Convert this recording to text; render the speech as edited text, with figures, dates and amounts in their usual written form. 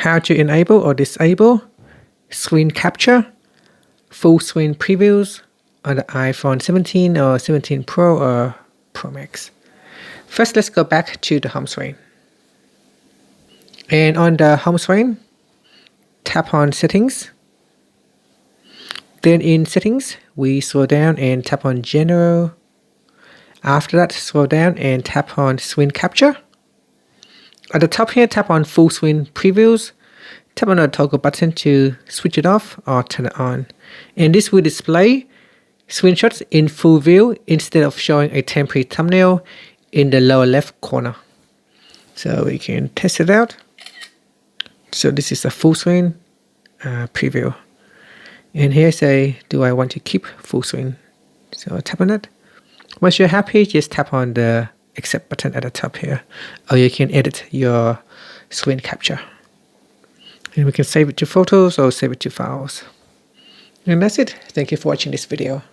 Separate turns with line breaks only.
how to enable or disable screen capture, full screen previews on the iPhone 17 or 17 Pro or Pro Max. First, let's go back to the home screen. And on the home screen, tap on Settings. Then in Settings, we scroll down and tap on General. After that, scroll down and tap on Screen Capture. At the top here, tap on Full Screen Previews. Tap on the toggle button to switch it off or turn it on. And this will display screenshots in full view instead of showing a temporary thumbnail in the lower left corner. So we can test it out. So this is a full screen preview. And here say, do I want to keep full screen? So tap on it. Once you're happy, just tap on the accept button at the top here. Or you can edit your screen capture. And we can save it to photos or save it to files. And that's it. Thank you for watching this video.